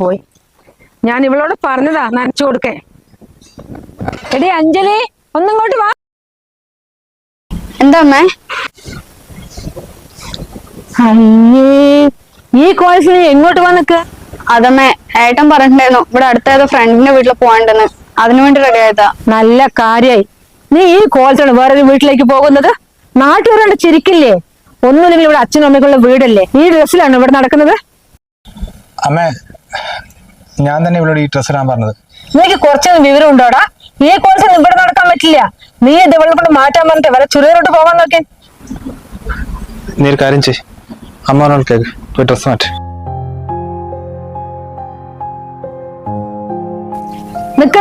പോയി. ഞാൻ ഇവളോട് പറഞ്ഞതാ നനച്ചു കൊടുക്കേ. എടി അഞ്ജലി, ഒന്നിങ്ങോട്ട് വാ. എന്താ അമ്മേ? അയ്യേ, ഈ കോഴ്സിന് എങ്ങോട്ട് വാ നിക്ക? അതമ്മേ, ഏട്ടൻ പറഞ്ഞിട്ടുണ്ടായിരുന്നു ഇവിടെ അടുത്ത ഫ്രണ്ടിന്റെ വീട്ടിൽ പോകണ്ടെന്ന്. അതിനു വേണ്ടി റെഡി ആയതാ. നല്ല കാര്യായി. നീ ഈ കോഴ്സാണ് വേറൊരു വീട്ടിലേക്ക് പോകുന്നത്? നാട്ടുകാരുടെ ചിരിക്കില്ലേ? ഒന്നുമില്ലെങ്കിൽ ഇവിടെ അച്ഛനും അമ്മയ്ക്കുള്ള വീടല്ലേ? ഈ ഡ്രസ്സിലാണ് ഇവിടെ നടക്കുന്നത്? അമ്മേ, ഞാൻ തന്നെ ഇവളോട് ഈ ഡ്രസ്സ് ഇടാൻ പറഞ്ഞത്. നിനക്ക് കുറച്ചൊന്നും വിവരം ഉണ്ടോടാ? ഈ കോഴ്സിന് ഇവിടെ നടക്കാൻ പറ്റില്ല. നീ ഇത് ഇവളെ കൊണ്ട് മാറ്റാൻ പറഞ്ഞിട്ട് വരെ ചുരിയോട്ട് പോകാൻ നോക്കേ. നീ ഒരു കാര്യം ചെയ്, അമ്മ പറഞ്ഞോട് കേക്ക്, പോയി ഡ്രസ്സ് മാറ്റി. നിക്ക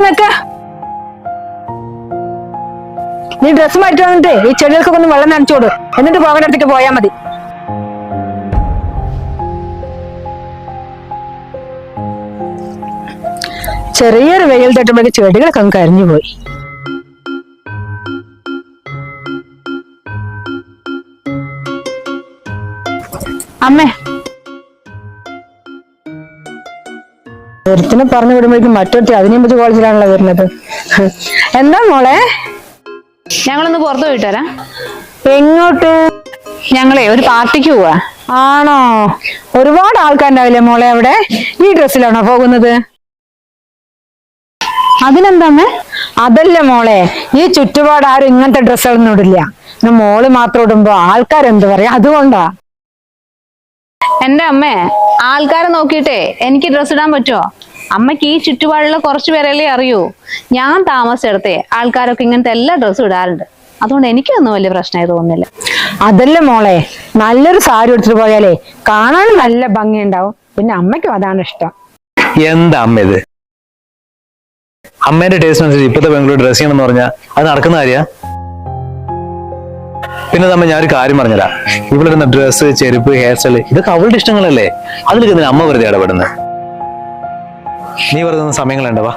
നീ ഡ്രസ്സ് മാറ്റി വന്നിട്ട് ഈ ചെടികൾക്കൊക്കെ ഒന്ന് വെള്ളം നനച്ചോട്. എന്നിട്ട് പോകേണ്ട അടുത്തേക്ക് പോയാൽ മതി. ചെറിയൊരു വെയിൽ തട്ടുമ്പോഴേക്ക് ചെടികളൊക്കെ അങ്ങ് കരിഞ്ഞു പോയി. അമ്മേ, ഒരുത്തിനെ പറഞ്ഞു വിടുമ്പോഴേക്കും മറ്റൊരുത്തി അതിനെയും പറ്റി കോളേജിലാണല്ലോ വരുന്നത്. എന്താ മോളെ? ഞങ്ങളൊന്ന് പുറത്തു പോയിട്ട് വരാം. എങ്ങോട്ട്? ഞങ്ങളെ ഒരു പാർട്ടിക്ക് പോവാ. ആണോ? ഒരുപാട് ആൾക്കാരുണ്ടാവില്ലേ മോളെ അവിടെ? ഈ ഡ്രസ്സിലാണോ പോകുന്നത്? അതിനെന്താ അമ്മേ? അതല്ല മോളെ, ഈ ചുറ്റുപാട് ആരും ഇങ്ങനത്തെ ഡ്രസ്സുകളൊന്നും ഇടില്ല. മോള് മാത്രം ഇടുമ്പോ ആൾക്കാരെന്ത് പറയാ, അതുകൊണ്ടാ. എന്റെ അമ്മേ, ആൾക്കാരെ നോക്കിയിട്ടേ എനിക്ക് ഡ്രസ് ഇടാൻ പറ്റുമോ? അമ്മയ്ക്ക് ഈ ചുറ്റുപാടുള്ള കുറച്ചു പേരല്ലേ അറിയൂ. ഞാൻ താമസിച്ചിടത്തെ ആൾക്കാരൊക്കെ ഇങ്ങനത്തെ എല്ലാ ഡ്രസ്സും ഇടാറുണ്ട്. അതുകൊണ്ട് എനിക്കൊന്നും വലിയ പ്രശ്നമായി തോന്നുന്നില്ല. അതല്ല മോളെ, നല്ലൊരു സാരി എടുത്തിട്ട് പോയാലേ കാണാൻ നല്ല ഭംഗിയുണ്ടാവും. പിന്നെ അമ്മയ്ക്കും അതാണ് ഇഷ്ടം. എന്താ അമ്മ ഇത്? അമ്മേന്റെ ടേസ്റ്റ് അനുസരിച്ച് ഇപ്പത്തെ പെൺകുട്ടി ഡ്രസ് ചെയ്യണമെന്ന് പറഞ്ഞാൽ അത് നടക്കുന്ന കാര്യ? പിന്നെ നമ്മ ഞാനൊരു കാര്യം പറഞ്ഞതാ, ഇവളിടുന്ന ഡ്രസ്സ്, ചെരുപ്പ്, ഹെയർ സ്റ്റൈല് ഇതൊക്കെ അവളുടെ ഇഷ്ടങ്ങളല്ലേ. അതിലേക്ക് അമ്മ വെറുതെ ഇടപെടുന്നത്. നീ വെറുതെ സമയങ്ങളുണ്ടവാ.